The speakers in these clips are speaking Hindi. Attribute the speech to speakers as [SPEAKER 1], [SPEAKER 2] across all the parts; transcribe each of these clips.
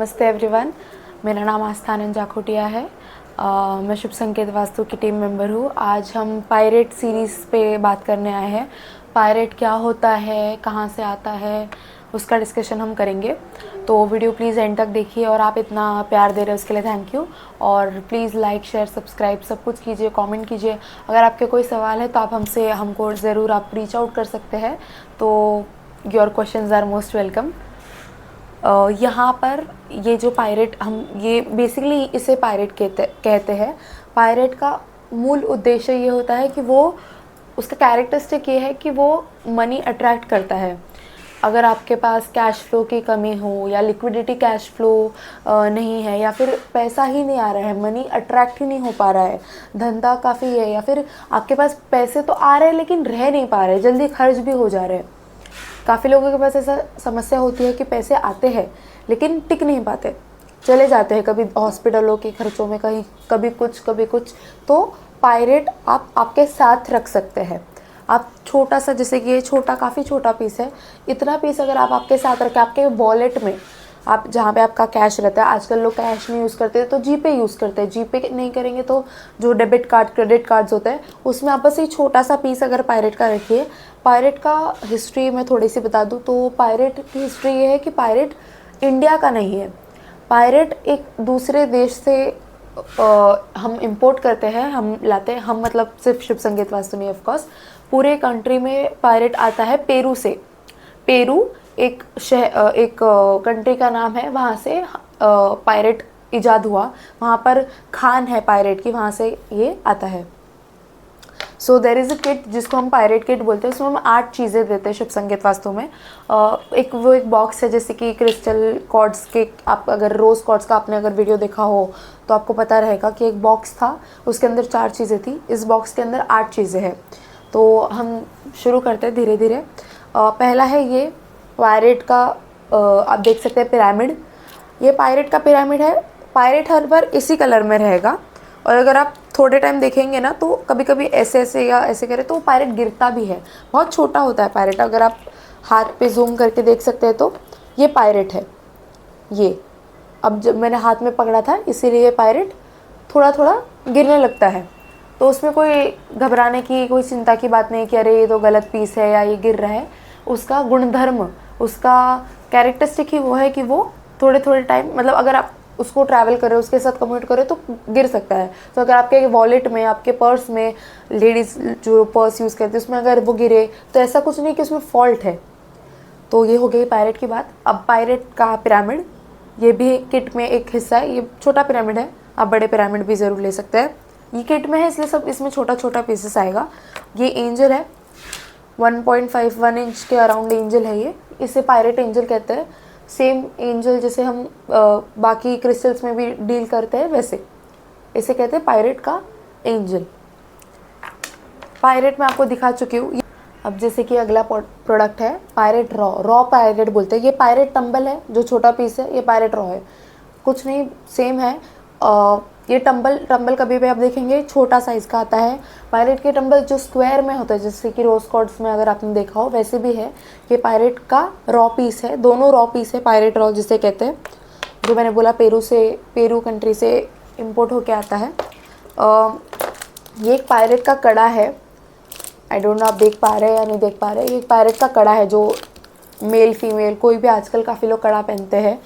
[SPEAKER 1] नमस्ते एवरीवन। मेरा नाम आस्था आनंद जाखोटिया है। मैं शुभ संकेत वास्तु की टीम मेंबर हूँ। आज हम पायरेट सीरीज़ पे बात करने आए हैं। पायरेट क्या होता है, कहाँ से आता है, उसका डिस्कशन हम करेंगे। तो वीडियो प्लीज़ एंड तक देखिए और आप इतना प्यार दे रहे हो उसके लिए थैंक यू। और प्लीज़ लाइक शेयर सब्सक्राइब सब कुछ कीजिए, कमेंट कीजिए। अगर आपके कोई सवाल है तो आप हमको ज़रूर आप रीच आउट कर सकते हैं। तो your questions are most welcome. यहाँ पर ये जो पायरेट ये बेसिकली इसे पायरेट कहते हैं। पायरेट का मूल उद्देश्य ये होता है कि वो उसका कैरेक्टरिस्टिक ये है कि वो मनी अट्रैक्ट करता है। अगर आपके पास कैश फ्लो की कमी हो या लिक्विडिटी कैश फ्लो नहीं है या फिर पैसा ही नहीं आ रहा है, मनी अट्रैक्ट ही नहीं हो पा रहा है, धंधा काफ़ी है या फिर आपके पास पैसे तो आ रहे हैं लेकिन रह नहीं पा रहे, जल्दी खर्च भी हो जा रहे हैं। काफ़ी लोगों के पास ऐसा समस्या होती है कि पैसे आते हैं लेकिन टिक नहीं पाते, चले जाते हैं कभी हॉस्पिटलों के खर्चों में, कहीं कभी कुछ। तो पायरेट आप आपके साथ रख सकते हैं। आप छोटा सा, जैसे कि ये छोटा, काफ़ी छोटा पीस है, इतना पीस अगर आप आपके साथ रखें आपके वॉलेट में, आप जहाँ पे आपका कैश रहता है, आजकल लोग कैश नहीं यूज़ करते तो जीपे यूज़ करते हैं। जीपे नहीं करेंगे तो जो डेबिट कार्ड क्रेडिट कार्ड्स होते हैं उसमें आप बस ये छोटा सा पीस अगर पायरेट का रखिए। पायरेट का हिस्ट्री मैं थोड़ी सी बता दूँ तो पायरेट की हिस्ट्री ये है कि पायरेट इंडिया का नहीं है। पायरेट एक दूसरे देश से हम इंपोर्ट करते हैं, हम लाते हैं, हम मतलब सिर्फ शुभ संकेत वास्तु नहीं, ऑफकोर्स पूरे कंट्री में पायरेट आता है पेरू से। पेरू एक कंट्री का नाम है, वहाँ से पायरेट इजाद हुआ। वहाँ पर खान है पायरेट की, वहाँ से ये आता है। सो देर इज़ अ किट जिसको हम पायरेट किट बोलते हैं। उसमें हम 8 चीज़ें देते हैं शुभ संकेत वास्तु में। एक बॉक्स है, जैसे कि क्रिस्टल कॉर्ड्स के, आप अगर रोज़ कॉर्ड्स का आपने अगर वीडियो देखा हो तो आपको पता रहेगा कि एक बॉक्स था, उसके अंदर 4 चीज़ें थी। इस बॉक्स के अंदर 8 चीज़ें हैं। तो हम शुरू करते हैं धीरे धीरे। पहला है ये पायरेट का, आप देख सकते हैं पिरामिड। ये पायरेट का पिरामिड है। पायरेट हर बार इसी कलर में रहेगा और अगर आप थोड़े टाइम देखेंगे ना तो कभी कभी ऐसे ऐसे या ऐसे करें तो पायरेट गिरता भी है। बहुत छोटा होता है पायरेट, अगर आप हाथ पे जूम करके देख सकते हैं तो ये पायरेट है। ये अब जब मैंने हाथ में पकड़ा था इसीलिए ये पायरेट थोड़ा थोड़ा गिरने लगता है। तो उसमें कोई घबराने की, कोई चिंता की बात नहीं कि अरे ये तो गलत पीस है या ये गिर रहा है। उसका गुणधर्म, उसका कैरेक्टरिस्टिक ही वो है कि वो थोड़े थोड़े टाइम, मतलब अगर आप उसको ट्रैवल करें, उसके साथ कम्यूट करें तो गिर सकता है। तो अगर आपके वॉलेट में, आपके पर्स में, लेडीज़ जो पर्स यूज़ करती है उसमें अगर वो गिरे तो ऐसा कुछ नहीं कि उसमें फॉल्ट है। तो ये हो गई पायरेट की बात। अब पायरेट का पिरामिड, ये भी किट में एक हिस्सा है। ये छोटा पिरामिड है, आप बड़े पिरामिड भी ज़रूर ले सकते हैं। ये किट में है इसलिए सब इसमें छोटा छोटा पीसेस आएगा। ये एंजल है, 1.51 इंच के अराउंड एंजल है ये, इसे पायरेट एंजल कहते हैं। सेम एंजल जैसे हम बाकी क्रिस्टल्स में भी डील करते हैं वैसे इसे कहते हैं पायरेट का एंजल। पायरेट मैं आपको दिखा चुकी हूँ। अब जैसे कि अगला प्रोडक्ट है पायरेट रॉ पायरेट बोलते हैं। ये पायरेट टंबल है, जो छोटा पीस है, ये पायरेट रॉ है, कुछ नहीं सेम है। ये टंबल कभी भी आप देखेंगे छोटा साइज़ का आता है। पायरेट के टंबल जो स्क्वायर में होता है, जैसे कि रोज कॉर्ड्स में अगर आपने देखा हो वैसे भी है। ये पायरेट का रॉ पीस है, दोनों रॉ पीस है, पायरेट रॉ जिसे कहते हैं, जो मैंने बोला पेरू कंट्री से इम्पोर्ट होके आता है। ये एक पायरेट का कड़ा है। आई डोंट नो आप देख पा रहे हैं या नहीं देख पा रहे हैं। ये एक पायरेट का कड़ा है जो मेल फीमेल कोई भी, आजकल काफ़ी लोग कड़ा पहनते हैं।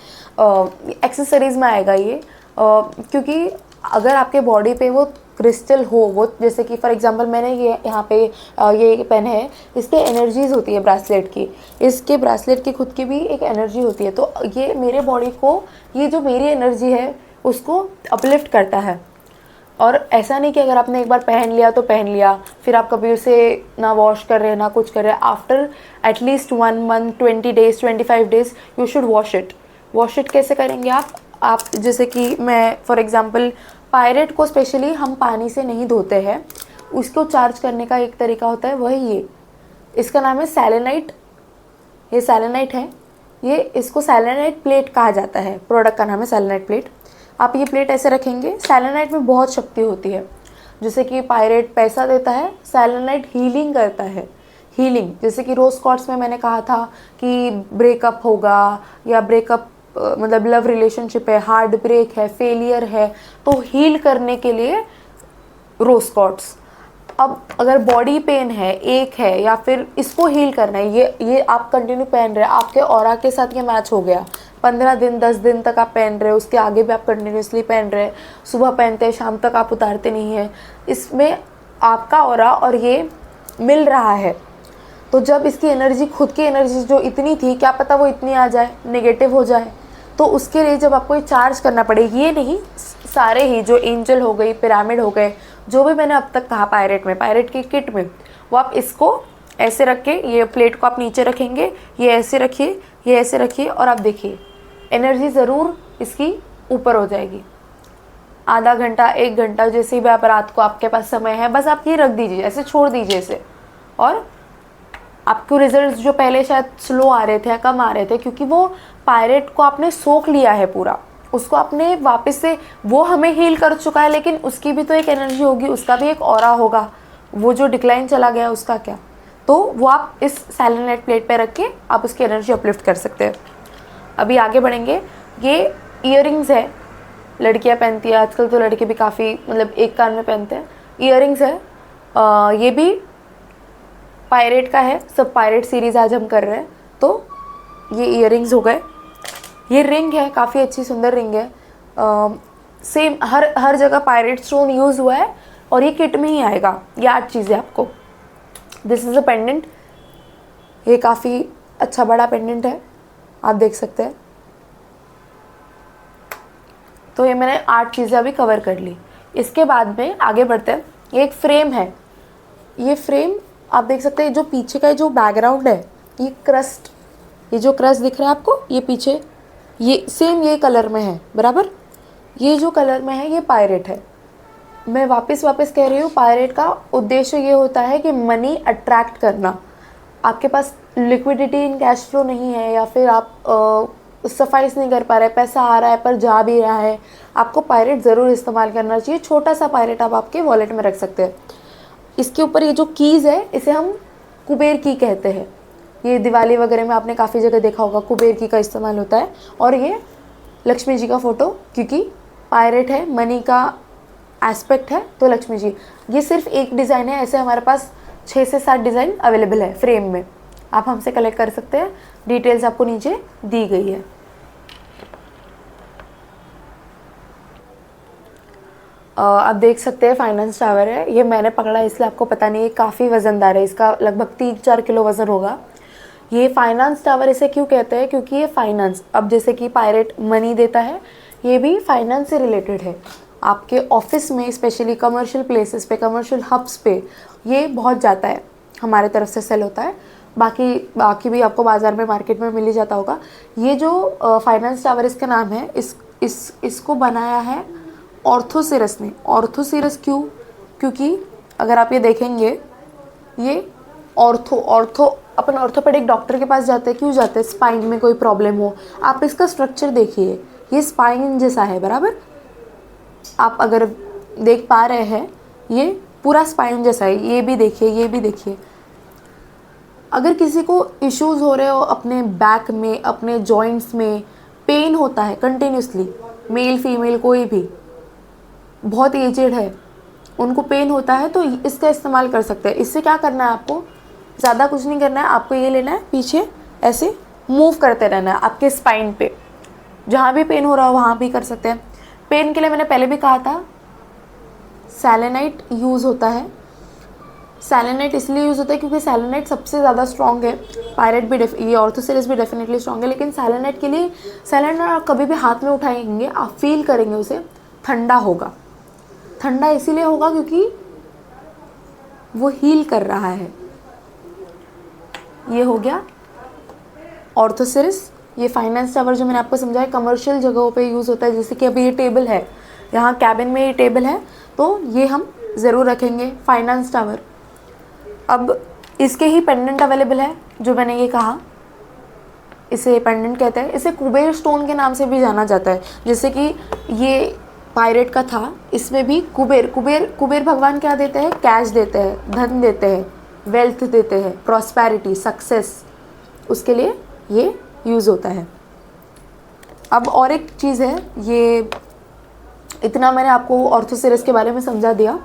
[SPEAKER 1] एक्सेसरीज़ में आएगा ये, क्योंकि अगर आपके बॉडी पे वो क्रिस्टल हो, वो जैसे कि फॉर एग्जांपल मैंने ये यहाँ पे ये पेन है, इस पर एनर्जीज़ होती है ब्रेसलेट की, इसके ब्रेसलेट की खुद की भी एक एनर्जी होती है। तो ये मेरे बॉडी को, ये जो मेरी एनर्जी है उसको अपलिफ्ट करता है। और ऐसा नहीं कि अगर आपने एक बार पहन लिया तो पहन लिया, फिर आप कभी उसे ना वॉश कर रहे हैं ना कुछ कर रहे हैं। After at least 1 month, 20 days, 25 days you should wash it. Wash it कैसे करेंगे आप जैसे कि मैं फॉर एग्जांपल पायरेट को स्पेशली हम पानी से नहीं धोते हैं। उसको चार्ज करने का एक तरीका होता है, वही ये, इसका नाम है सेलेनाइट। ये सेलेनाइट है, ये इसको सेलेनाइट प्लेट कहा जाता है। प्रोडक्ट का नाम है सेलेनाइट प्लेट। आप ये प्लेट ऐसे रखेंगे। सेलेनाइट में बहुत शक्ति होती है, जैसे कि पायरेट पैसा देता है, सेलेनाइट हीलिंग करता है। हीलिंग, जैसे कि रोज क्वार्ट्स में मैंने कहा था कि ब्रेकअप होगा या ब्रेकअप मतलब लव रिलेशनशिप है, हार्ट ब्रेक है, फेलियर है, तो हील करने के लिए रोज क्वार्ट्स। अब अगर बॉडी पेन है, एक है, या फिर इसको हील करना है, ये आप कंटिन्यू पहन रहे हैं, आपके ऑरा के साथ ये मैच हो गया, 15 दिन 10 दिन तक आप पहन रहे हो, उसके आगे भी आप कंटिन्यूसली पहन रहे हैं, सुबह पहनते हैं, शाम तक आप उतारते नहीं हैं, इसमें आपका ऑरा और ये मिल रहा है। तो जब इसकी एनर्जी, खुद की एनर्जी जो इतनी थी, क्या पता वो इतनी आ जाए, नेगेटिव हो जाए, तो उसके लिए जब आपको ये चार्ज करना पड़े, ये नहीं, सारे ही जो एंजल हो गई, पिरामिड हो गए, जो भी मैंने अब तक कहा पायरेट की किट में, वो आप इसको ऐसे रख के, ये प्लेट को आप नीचे रखेंगे, ये ऐसे रखिए, ये ऐसे रखिए, और आप देखिए एनर्जी ज़रूर इसकी ऊपर हो जाएगी। आधा घंटा 1 घंटा जैसे भी आप रात को आपके पास समय है, बस आप ये रख दीजिए, ऐसे छोड़ दीजिए इसे, और आपको रिजल्ट्स जो पहले शायद स्लो आ रहे थे या कम आ रहे थे, क्योंकि वो पायरेट को आपने सोख लिया है पूरा, उसको आपने वापस से, वो हमें हील कर चुका है, लेकिन उसकी भी तो एक एनर्जी होगी, उसका भी एक ऑरा होगा, वो जो डिक्लाइन चला गया उसका क्या, तो वो आप इस सेलेनाइट प्लेट पे रख के आप उसकी एनर्जी अपलिफ्ट कर सकते हैं। अभी आगे बढ़ेंगे। ये ईयरिंग्स है, लड़कियां पहनती है आजकल, तो लड़के भी काफ़ी मतलब एक कान में पहनते हैं, ईयरिंग्स है। ये भी पायरेट का है, सब पायरेट सीरीज़ आज हम कर रहे हैं, तो ये ईयरिंग्स हो गए। ये रिंग है, काफ़ी अच्छी सुंदर रिंग है, सेम हर जगह पायरेट स्टोन यूज़ हुआ है, और ये किट में ही आएगा, ये 8 चीज़ें आपको। दिस इज़ अ पेंडेंट, ये काफ़ी अच्छा बड़ा पेंडेंट है, आप देख सकते हैं। तो ये मैंने 8 चीज़ें अभी कवर कर ली। इसके बाद में आगे बढ़ते हैं। ये एक फ्रेम है, ये फ्रेम आप देख सकते हैं, जो पीछे का जो बैकग्राउंड है, ये क्रस्ट, ये जो क्रस्ट दिख रहा है आपको, ये पीछे, ये सेम ये कलर में है बराबर, ये जो कलर में है ये पायरेट है। मैं वापस कह रही हूँ, पायरेट का उद्देश्य ये होता है कि मनी अट्रैक्ट करना। आपके पास लिक्विडिटी इन कैश फ्लो नहीं है, या फिर आप सफाइस नहीं कर पा रहे, पैसा आ रहा है पर जा भी रहा है, आपको पायरेट ज़रूर इस्तेमाल करना चाहिए। छोटा सा पायरेट आप आपके वॉलेट में रख सकते हैं। इसके ऊपर ये जो कीज़ है, इसे हम कुबेर की कहते हैं। ये दिवाली वगैरह में आपने काफ़ी जगह देखा होगा, कुबेर की का इस्तेमाल होता है। और ये लक्ष्मी जी का फ़ोटो, क्योंकि पायरेट है, मनी का एस्पेक्ट है, तो लक्ष्मी जी। ये सिर्फ एक डिज़ाइन है, ऐसे हमारे पास 6 से 7 डिज़ाइन अवेलेबल है फ्रेम में, आप हमसे कलेक्ट कर सकते हैं। डिटेल्स आपको नीचे दी गई है। आप देख सकते हैं फाइनेंस टावर है, ये मैंने पकड़ा इसलिए आपको पता नहीं है, काफ़ी वज़नदार है, इसका लगभग 3-4 किलो वज़न होगा। ये फाइनेंस टावर इसे क्यों कहते हैं, क्योंकि ये फाइनेंस, अब जैसे कि पायरेट मनी देता है, ये भी फाइनेंस से रिलेटेड है। आपके ऑफिस में, स्पेशली कमर्शियल प्लेसेस पे, कमर्शियल हब्स पे ये बहुत जाता है, हमारे तरफ से सेल होता है। बाकी भी आपको बाज़ार में, मार्केट में मिल ही जाता होगा। ये जो फाइनेंस टावर इसका नाम है, इसको बनाया है ऑर्थोसिरस ने। ऑर्थोसिरस क्यों, क्योंकि अगर आप ये देखेंगे, ये ऑर्थो अपन ऑर्थोपेडिक डॉक्टर के पास जाते हैं, क्यों जाते हैं, स्पाइन में कोई प्रॉब्लम हो। आप इसका स्ट्रक्चर देखिए, ये स्पाइन जैसा है बराबर, आप अगर देख पा रहे हैं, ये पूरा स्पाइन जैसा है। ये भी देखिए, ये भी देखिए। अगर किसी को इश्यूज हो रहे हो अपने बैक में, अपने जॉइंट्स में, पेन होता है कंटिन्यूसली, मेल फीमेल कोई भी, बहुत एजेड है, उनको पेन होता है, तो इसका इस्तेमाल कर सकते हैं। इससे क्या करना है, आपको ज़्यादा कुछ नहीं करना है, आपको ये लेना है, पीछे ऐसे मूव करते रहना है आपके स्पाइन पे, जहाँ भी पेन हो रहा हो वहाँ भी कर सकते हैं। पेन के लिए मैंने पहले भी कहा था, सेलेनाइट यूज़ होता है। सेलेनाइट इसलिए यूज़ होता है क्योंकि सेलेनाइट सबसे ज़्यादा स्ट्रॉन्ग है। पायरेट भी ये ऑर्थोसिरस भी डेफिनेटली स्ट्रॉन्ग है, लेकिन सेलेनाइट के लिए, सेलेनाइट आप कभी भी हाथ में उठाएंगे, आप फील करेंगे उसे, ठंडा होगा। ठंडा इसीलिए होगा क्योंकि वो हील कर रहा है। ये हो गया ऑर्थोसिरस। ये फाइनेंस टावर जो मैंने आपको समझाया, कमर्शियल जगहों पे यूज़ होता है, जैसे कि अभी ये टेबल है, यहाँ कैबिन में ये टेबल है, तो ये हम ज़रूर रखेंगे फाइनेंस टावर। अब इसके ही पेंडेंट अवेलेबल है, जो मैंने ये कहा, इसे पेंडेंट कहते हैं। इसे कुबेर स्टोन के नाम से भी जाना जाता है। जैसे कि ये पायरेट का था, इसमें भी कुबेर भगवान क्या देते हैं, कैश देते हैं, धन देते हैं, वेल्थ देते हैं, प्रॉस्पेरिटी, सक्सेस, उसके लिए ये यूज़ होता है। अब और एक चीज़ है, ये इतना मैंने आपको ऑर्थोसिरस के बारे में समझा दिया।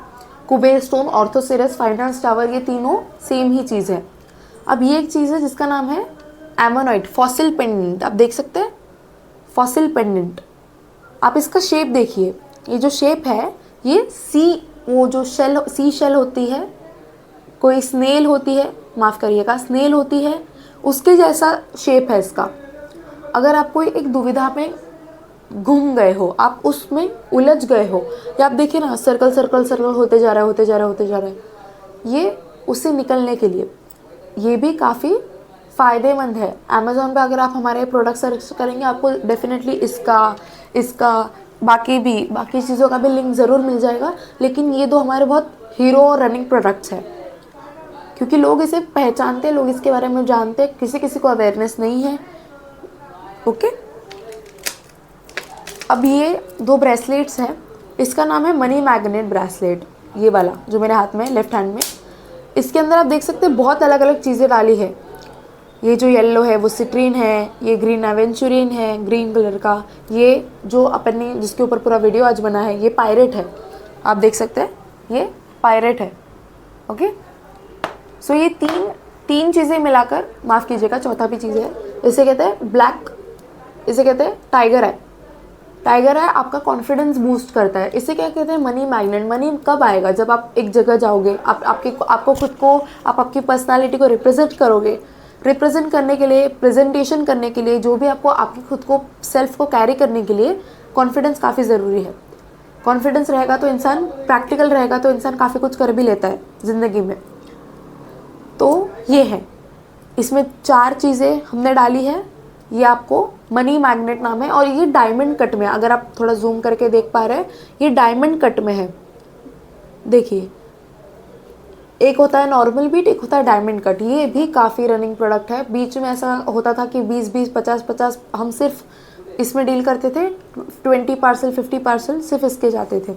[SPEAKER 1] कुबेर स्टोन, ऑर्थोसिरस, फाइनांस टावर, ये तीनों सेम ही चीज़ है। अब ये एक चीज़ है जिसका नाम है एमोनाइट, फॉसिल पेंडेंट। आप देख सकते हैं फॉसिल पेंडेंट। आप इसका शेप देखिए, ये जो शेप है ये वो जो सी शेल होती है, कोई स्नेल होती है, माफ़ करिएगा स्नेल होती है, उसके जैसा शेप है इसका। अगर आप कोई एक दुविधा में घूम गए हो, आप उसमें उलझ गए हो, या आप देखिए ना सर्कल सर्कल सर्कल होते जा रहा है, होते जा रहा है, होते जा रहा है, ये उससे निकलने के लिए ये भी काफ़ी फ़ायदेमंद है। अमेज़ॉन पे अगर आप हमारे प्रोडक्ट सर्च करेंगे आपको डेफिनेटली इसका बाकी चीज़ों का भी लिंक ज़रूर मिल जाएगा, लेकिन ये दो हमारे बहुत हीरो और रनिंग प्रोडक्ट्स हैं, क्योंकि लोग इसे पहचानते हैं, लोग इसके बारे में जानते हैं, किसी किसी को अवेयरनेस नहीं है। ओके, अब ये 2 ब्रेसलेट्स हैं, इसका नाम है मनी मैग्नेट ब्रेसलेट, ये वाला जो मेरे हाथ में है, लेफ्ट हैंड में। इसके अंदर आप देख सकते हैं बहुत अलग अलग चीज़ें डाली है। ये जो येलो है वो सिट्रीन है, ये ग्रीन एवेंचुरिन है, ग्रीन कलर का। ये जो अपन ने जिसके ऊपर पूरा वीडियो आज बना है ये पायरेट है, आप देख सकते हैं ये पायरेट है। ओके, सो ये तीन चीज़ें मिलाकर, माफ़ कीजिएगा चौथा भी चीज़ है, इसे कहते हैं ब्लैक, इसे कहते हैं टाइगर है। टाइगर है आपका कॉन्फिडेंस बूस्ट करता है। इसे क्या कहते हैं मनी मैग्नेट। मनी कब आएगा? जब आप एक जगह जाओगे, आपको खुद को, आप आपकी पर्सनालिटी को रिप्रेजेंट करोगे। रिप्रेजेंट करने के लिए, प्रेजेंटेशन करने के लिए, जो भी आपको आपकी खुद को सेल्फ को कैरी करने के लिए कॉन्फिडेंस काफ़ी ज़रूरी है। कॉन्फिडेंस रहेगा तो इंसान, प्रैक्टिकल रहेगा तो इंसान काफ़ी कुछ कर भी लेता है ज़िंदगी में। तो ये है, इसमें 4 चीज़ें हमने डाली है। ये आपको मनी मैग्नेट नाम है, और ये डायमंड कट में, अगर आप थोड़ा जूम करके देख पा रहे हैं, ये डायमंड कट में है। देखिए, एक होता है नॉर्मल बीट, एक होता है डायमंड कट। ये भी काफ़ी रनिंग प्रोडक्ट है। बीच में ऐसा होता था कि 20-20, 50-50 हम सिर्फ इसमें डील करते थे, 20 पार्सल 50 पार्सल सिर्फ इसके जाते थे।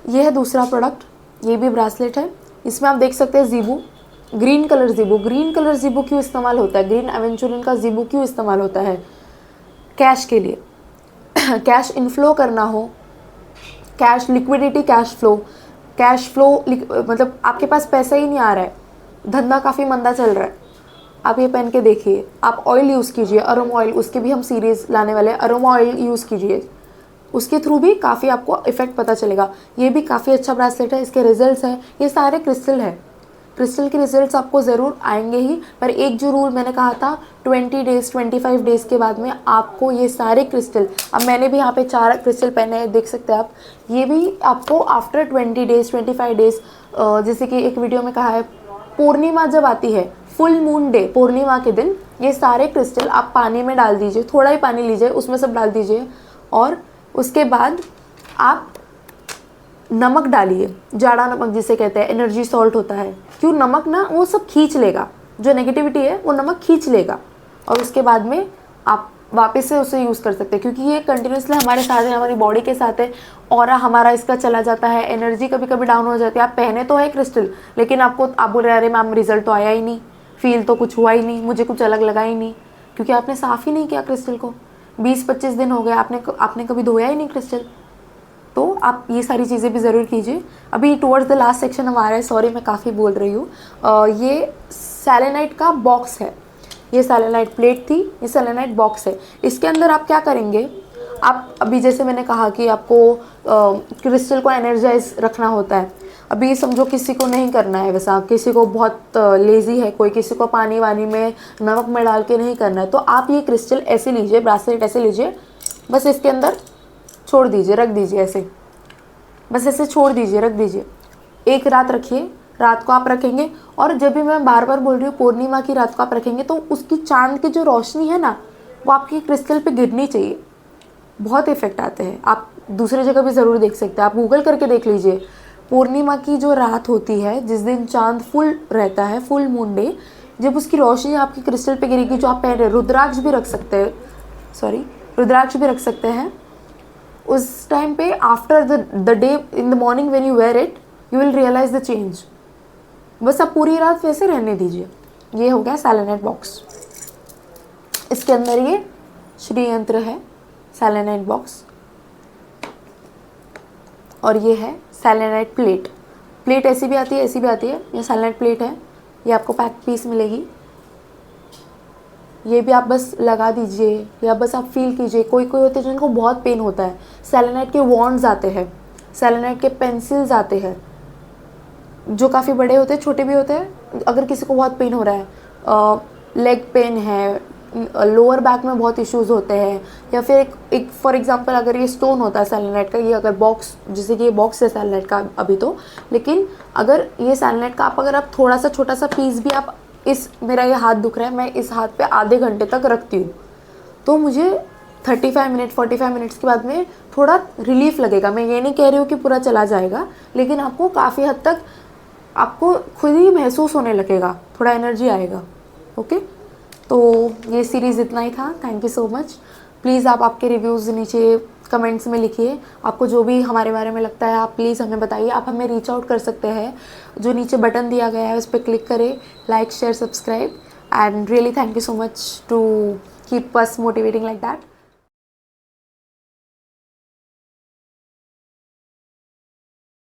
[SPEAKER 1] ये है दूसरा प्रोडक्ट, ये भी ब्रासलेट है। इसमें आप देख सकते हैं ज़ीबू, ग्रीन कलर ज़ीबू। ग्रीन कलर ज़ीबू क्यों इस्तेमाल होता है? ग्रीन एवेंचुरिन का ज़ीबू क्यों इस्तेमाल होता है? कैश के लिए कैश इनफ्लो करना हो, कैश लिक्विडिटी, कैश फ्लो, मतलब आपके पास पैसा ही नहीं आ रहा है, धंधा काफ़ी मंदा चल रहा है, आप ये पहन के देखिए। आप ऑयल यूज़ कीजिए, अरोमा ऑयल, उसकी भी हम सीरीज़ लाने वाले हैं। अरोमा ऑयल यूज़ कीजिए, उसके थ्रू भी काफ़ी आपको इफ़ेक्ट पता चलेगा। ये भी काफ़ी अच्छा ब्रेसलेट है, इसके रिजल्ट्स हैं, ये सारे क्रिस्टल है। क्रिस्टल के रिजल्ट्स आपको ज़रूर आएंगे ही, पर एक जो रूल मैंने कहा था 20 डेज़ 25 डेज़ के बाद में आपको ये सारे क्रिस्टल, अब मैंने भी यहाँ पे 4 क्रिस्टल पहने हैं, देख सकते हैं आप, ये भी आपको आफ्टर 20 डेज़ 25 डेज़, जैसे कि एक वीडियो में कहा है, पूर्णिमा जब आती है, फुल मून डे, पूर्णिमा के दिन, ये सारे क्रिस्टल आप पानी में डाल दीजिए, थोड़ा ही पानी लीजिए, उसमें सब डाल दीजिए, और उसके बाद आप नमक डालिए, जाड़ा नमक जिसे कहते हैं, एनर्जी सॉल्ट होता है। क्यों? नमक ना वो सब खींच लेगा, जो नेगेटिविटी है वो नमक खींच लेगा, और उसके बाद में आप वापस से उसे यूज़ कर सकते हैं, क्योंकि ये कंटिन्यूसली हमारे साथ है, हमारी बॉडी के साथ है, और हमारा इसका चला जाता है, एनर्जी कभी कभी डाउन हो जाती है। आप पहने तो है क्रिस्टल, लेकिन आप बोल रहे अरे मैम रिजल्ट तो आया ही नहीं, फील तो कुछ हुआ ही नहीं, मुझे कुछ अलग लगा ही नहीं, क्योंकि आपने साफ़ ही नहीं किया क्रिस्टल को। 20-25 दिन हो गए, आपने कभी धोया ही नहीं क्रिस्टल। तो आप ये सारी चीज़ें भी ज़रूर कीजिए। अभी टुवर्ड्स द लास्ट सेक्शन हमारा है, सॉरी मैं काफ़ी बोल रही हूँ। ये सेलेनाइट का बॉक्स है, ये सेलेनाइट प्लेट थी, ये सेलेनाइट बॉक्स है। इसके अंदर आप क्या करेंगे, आप अभी जैसे मैंने कहा कि आपको क्रिस्टल को एनर्जाइज रखना होता है। अभी समझो किसी को नहीं करना है वैसा, किसी को बहुत लेज़ी है कोई, किसी को पानी वानी में नमक में डाल के नहीं करना है, तो आप ये क्रिस्टल ऐसे लीजिए, ब्रासलेट ऐसे लीजिए, बस इसके अंदर छोड़ दीजिए, रख दीजिए ऐसे, बस ऐसे छोड़ दीजिए, रख दीजिए। एक रात रखिए, रात को आप रखेंगे, और जब भी मैं बार बार बोल रही हूँ पूर्णिमा की रात को आप रखेंगे, तो उसकी चांद की जो रोशनी है ना, वो आपकी क्रिस्टल पे गिरनी चाहिए। बहुत इफेक्ट आते हैं, आप दूसरी जगह भी ज़रूर देख सकते हैं, आप गूगल करके देख लीजिए। पूर्णिमा की जो रात होती है, जिस दिन चांद फुल रहता है, फुल मून डे, जब उसकी रोशनी आपकी क्रिस्टल पे गिरेगी, जो आप पहन रहे, रुद्राक्ष भी रख सकते हैं, रुद्राक्ष भी रख सकते हैं उस टाइम पे। After the day in the morning when you wear it, you will realise the change. बस आप पूरी रात वैसे रहने दीजिए। ये हो गया सेलेनाइट बॉक्स। इसके अंदर ये श्री यंत्र है सेलेनाइट बॉक्स, और ये है सेलेनाइट प्लेट। प्लेट ऐसी भी आती है, ऐसी भी आती है। ये सेलेनाइट प्लेट है, ये आपको पैक पीस मिलेगी। ये भी आप बस लगा दीजिए या बस आप फील कीजिए। कोई कोई होते हैं जिनको बहुत पेन होता है। सेलेनाइट के वॉन्ड्स आते हैं, सेलेनाइट के पेंसिल्स आते हैं, जो काफ़ी बड़े होते हैं, छोटे भी होते हैं। अगर किसी को बहुत पेन हो रहा है, लेग पेन है, लोअर बैक में बहुत इश्यूज़ होते हैं, या फिर एक फॉर एग्जांपल अगर ये स्टोन होता है सेलेनाइट का, ये अगर बॉक्स, जैसे कि ये बॉक्स है सेलेनाइट का अभी तो, लेकिन अगर ये सेलेनाइट का अगर आप थोड़ा सा छोटा सा पीस भी आप मेरा ये हाथ दुख रहा है, मैं इस हाथ पे आधे घंटे तक रखती हूँ, तो मुझे 35 मिनट 45 मिनट्स के बाद में थोड़ा रिलीफ लगेगा। मैं ये नहीं कह रही हूँ कि पूरा चला जाएगा, लेकिन आपको काफ़ी हद तक आपको खुद ही महसूस होने लगेगा, थोड़ा एनर्जी आएगा। ओके, तो ये सीरीज़ इतना ही था। Thank you so much. Please आप आपके रिव्यूज़ नीचे कमेंट्स में लिखिए। आपको जो भी हमारे बारे में लगता है आप प्लीज़ हमें बताइए। आप हमें रीच आउट कर सकते हैं, जो नीचे बटन दिया गया है उस पर क्लिक करें, like share subscribe, and really thank you so much to keep us motivating like that.